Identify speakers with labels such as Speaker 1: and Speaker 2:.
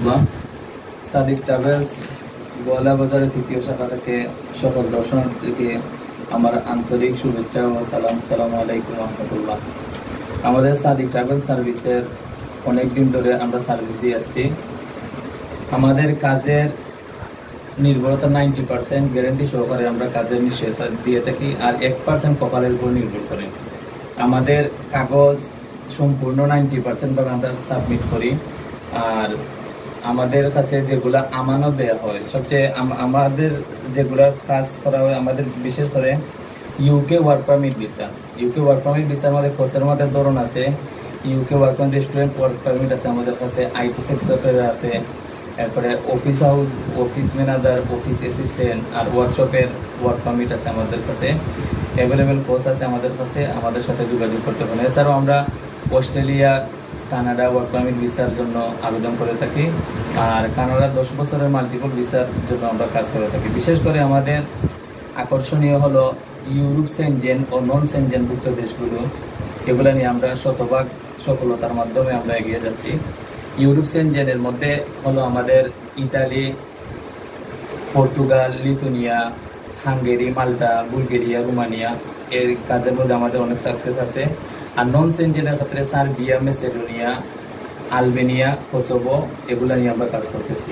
Speaker 1: Sadiq travels গোয়ালা বাজারের তৃতীয় শাখা থেকে সকল দর্শনার্থীকে আমার আন্তরিক শুভেচ্ছা ও সালাম। আসসালামু আলাইকুম রহমতুল্লাহ। আমাদের সাদিক ট্রাভেল সার্ভিসের অনেক দিন ধরে আমরা সার্ভিস দিয়ে আসছি। আমাদের কাজের নির্ভরতা 90% গ্যারান্টি সহকারে আমরা কাজের নিশ্চয়তা দিয়ে থাকি, আর 1% কপালের উপর নির্ভর করে। আমাদের কাগজ সম্পূর্ণ 90% ভাবে আমরা সাবমিট করি। আর আমাদের কাছে যেগুলা আমানত দেওয়া হয়, সবচেয়ে আমাদের যেগুলা কাজ করা হয়, আমাদের বিশেষ করে UK work permit visa. UK work permit visa আমাদের কোর্সের মধ্যে ধরন আছে। UK work permit, restaurant work permit আছে আমাদের কাছে, আইটি সেক্টরের আছে, এরপরে office house, office manager, office assistant আর ওয়ার্কশপের ওয়ার্ক পারমিট আছে আমাদের কাছে। অ্যাভেলেবেল কোর্স আছে আমাদের কাছে, আমাদের সাথে যোগাযোগ করতে পারেন। এছাড়াও আমরা অস্ট্রেলিয়া, কানাডা ওয়ার্ক পারমিট ভিসার জন্য আবেদন করে থাকি, আর কানাডা 10 বছরের মাল্টিপল ভিসার জন্য আমরা কাজ করে থাকি। বিশেষ করে আমাদের আকর্ষণীয় হলো ইউরোপ, সেনজেন ও নন সেনজেনভুক্ত দেশগুলো। এগুলো নিয়ে আমরা শতভাগ সফলতার মাধ্যমে আমরা এগিয়ে যাচ্ছি। ইউরোপ সেনজেনের মধ্যে হলো আমাদের ইতালি, পর্তুগাল, লিথুনিয়া, হাঙ্গেরি, মাল্টা, বুলগেরিয়া, রোমানিয়া। এর কাজের মধ্যে আমাদের অনেক সাকসেস আছে। আর নন সেনজেনের ক্ষেত্রে সার্বিয়া, মেসিডোনিয়া, আলবেনিয়া, কোসোভো, এগুলো নিয়ে আমরা কাজ করতেছি।